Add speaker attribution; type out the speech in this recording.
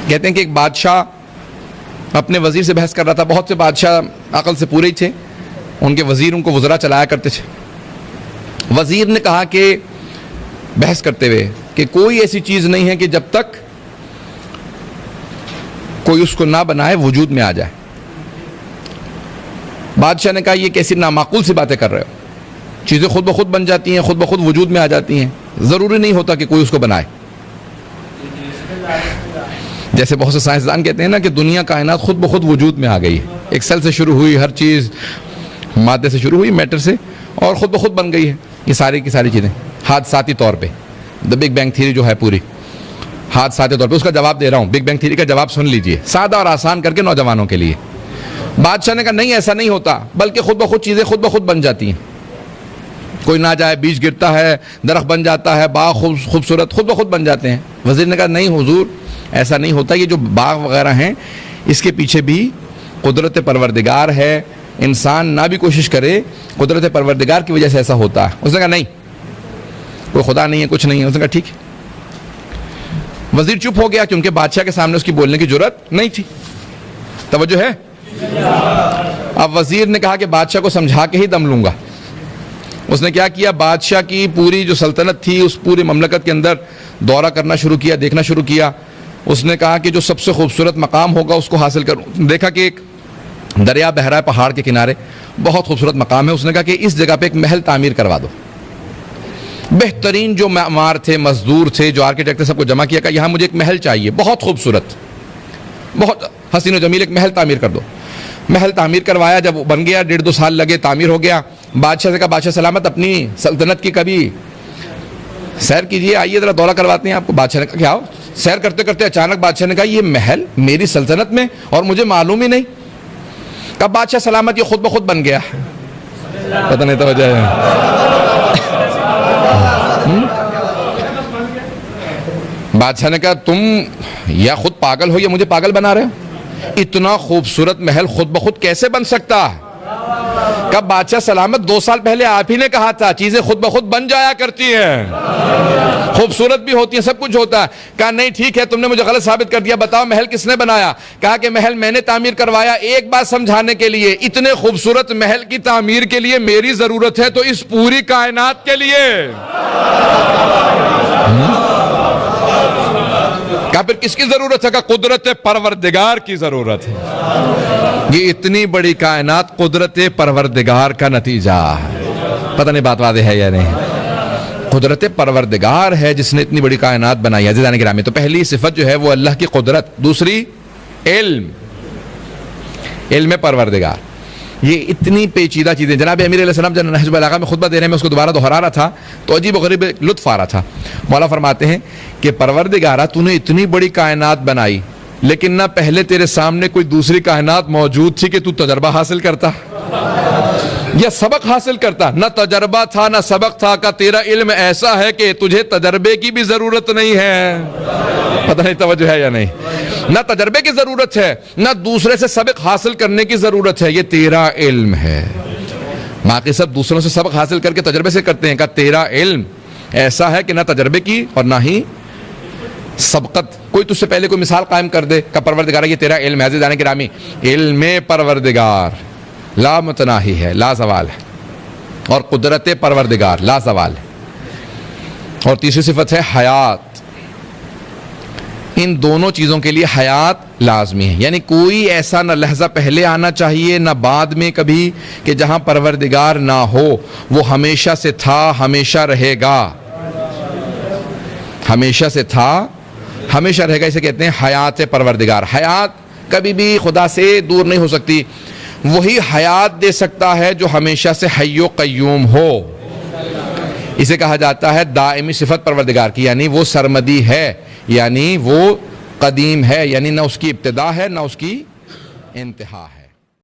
Speaker 1: کہتے ہیں کہ ایک بادشاہ اپنے وزیر سے بحث کر رہا تھا. بہت سے بادشاہ عقل سے پورے ہی تھے, ان کے وزیر ان کو وزراء چلایا کرتے تھے. وزیر نے کہا کہ بحث کرتے ہوئے کہ کوئی ایسی چیز نہیں ہے کہ جب تک کوئی اس کو نہ بنائے وجود میں آ جائے. بادشاہ نے کہا یہ کیسی نامعقول سی باتیں کر رہے ہو, چیزیں خود بخود بن جاتی ہیں, خود بخود وجود میں آ جاتی ہیں, ضروری نہیں ہوتا کہ کوئی اس کو بنائے. جیسے بہت سے سائنسدان کہتے ہیں نا کہ دنیا کائنات خود بخود وجود میں آ گئی ہے, ایک سیل سے شروع ہوئی, ہر چیز مادے سے شروع ہوئی, میٹر سے, اور خود بخود بن گئی ہے یہ ساری کی ساری چیزیں حادثاتی طور پہ. دا بگ بینگ تھیوری جو ہے پوری حادثاتی طور پہ, اس کا جواب دے رہا ہوں. بگ بینگ تھیوری کا جواب سن لیجئے, سادہ اور آسان کر کے نوجوانوں کے لیے. بادشاہ نے کہا نہیں ایسا نہیں ہوتا, بلکہ خود بخود چیزیں خود بخود بن جاتی ہیں. کوئی نہ جائے بیج گرتا ہے, درخت بن جاتا ہے, باغ خوبصورت خود بخود بن جاتے ہیں. وزیر نے کہا نہیں حضور ایسا نہیں ہوتا, یہ جو باغ وغیرہ ہیں اس کے پیچھے بھی قدرت پروردگار ہے, انسان نہ بھی کوشش کرے قدرت پروردگار کی وجہ سے ایسا ہوتا ہے. اس نے کہا نہیں کوئی خدا نہیں ہے, کچھ نہیں ہے. اس نے کہا ٹھیک ہے. وزیر چپ ہو گیا کیونکہ بادشاہ کے سامنے اس کی بولنے کی جرات نہیں تھی. توجہ ہے. اب وزیر نے کہا کہ بادشاہ کو سمجھا کے ہی دم لوں گا. اس نے کیا کیا, بادشاہ کی پوری جو سلطنت تھی اس پوری مملکت کے اندر دورہ کرنا شروع کیا, دیکھنا شروع کیا. اس نے کہا کہ جو سب سے خوبصورت مقام ہوگا اس کو حاصل کروں. دیکھا کہ ایک دریا بہ رہا ہے پہاڑ کے کنارے, بہت خوبصورت مقام ہے. اس نے کہا کہ اس جگہ پہ ایک محل تعمیر کروا دو. بہترین جو معمار تھے, مزدور تھے, جو آرکیٹیکٹ تھے, سب کو جمع کیا کہ یہاں مجھے ایک محل چاہیے, بہت خوبصورت, بہت حسین و جمیل ایک محل تعمیر کر دو. محل تعمیر کروایا, جب بن گیا 1.5-2 سال لگے, تعمیر ہو گیا. بادشاہ سے کہا بادشاہ سلامت اپنی سلطنت کی کبھی سیر کیجئے, آئیے ذرا دورہ کرواتے ہیں آپ کو. بادشاہ نے کہا کیا ہو. سیر کرتے کرتے اچانک بادشاہ نے کہا یہ محل میری سلطنت میں اور مجھے معلوم ہی نہیں. کہا بادشاہ سلامت یہ خود بخود بن گیا. پتہ نہیں توجہ ہے. بادشاہ نے کہا تم یا خود پاگل ہو یا مجھے پاگل بنا رہے ہو, اتنا خوبصورت محل خود بخود کیسے بن سکتا ہے. کہا بادشاہ سلامت 2 سال پہلے آپ ہی نے کہا تھا چیزیں خود بخود بن جایا کرتی ہیں, خوبصورت بھی ہوتی ہیں, سب کچھ ہوتا ہے. کہا نہیں ٹھیک ہے, تم نے مجھے غلط ثابت کر دیا, بتاؤ محل کس نے بنایا. کہا کہ محل میں نے تعمیر کروایا. ایک بات سمجھانے کے لیے, اتنے خوبصورت محل کی تعمیر کے لیے میری ضرورت ہے تو اس پوری کائنات کے لیے. کہا پھر کس کی ضرورت ہے. کہا قدرت پروردگار کی ضرورت ہے. یہ اتنی بڑی کائنات قدرت پروردگار کا نتیجہ ہے. پتہ نہیں بات واضح ہے یا نہیں. قدرت پروردگار ہے جس نے اتنی بڑی کائنات بنائی. عزیزان گرامی, تو پہلی صفت جو ہے وہ اللہ کی قدرت, دوسری علم پروردگار. یہ اتنی پیچیدہ چیزیں. جناب امیر علیہ السلام جب نہج البلاغہ میں خطبہ دے رہے ہیں, میں اس کو دوبارہ دہرا رہا تھا تو عجیب و غریب لطف آ رہا تھا. مولا فرماتے ہیں کہ پروردگارہ تو نے اتنی بڑی کائنات بنائی, لیکن نہ پہلے تیرے سامنے کوئی دوسری کائنات موجود تھی کہ تو تجربہ حاصل کرتا یا سبق حاصل کرتا. نہ تجربہ تھا نہ سبق تھا. کا تیرا علم ایسا ہے کہ تجھے تجربے کی بھی ضرورت نہیں ہے. پتہ نہیں توجہ ہے یا نہیں. نہ تجربے کی ضرورت ہے نہ دوسرے سے سبق حاصل کرنے کی ضرورت ہے, یہ تیرا علم ہے. باقی سب دوسروں سے سبق حاصل کر کے تجربے سے کرتے ہیں. کہ تیرا علم ایسا ہے کہ نہ تجربے کی اور نہ ہی سبقت. کوئی تجھ سے پہلے کوئی مثال قائم کر دے کہ پروردگار یہ تیرا علم ہے. عزیزان گرامی, علم پروردگار لا متناہی ہے, لا زوال ہے, اور قدرت پروردگار لا زوال ہے. اور تیسری صفت ہے حیات. ان دونوں چیزوں کے لیے حیات لازمی ہے. یعنی کوئی ایسا نہ لحظہ پہلے آنا چاہیے نہ بعد میں کبھی کہ جہاں پروردگار نہ ہو. وہ ہمیشہ سے تھا, ہمیشہ رہے گا. ہمیشہ سے تھا, ہمیشہ رہے گا. اسے کہتے ہیں حیات پروردگار. حیات کبھی بھی خدا سے دور نہیں ہو سکتی. وہی حیات دے سکتا ہے جو ہمیشہ سے حی و قیوم ہو. اسے کہا جاتا ہے دائمی صفت پروردگار کی. یعنی وہ سرمدی ہے, یعنی وہ قدیم ہے, یعنی نہ اس کی ابتدا ہے نہ اس کی انتہا ہے.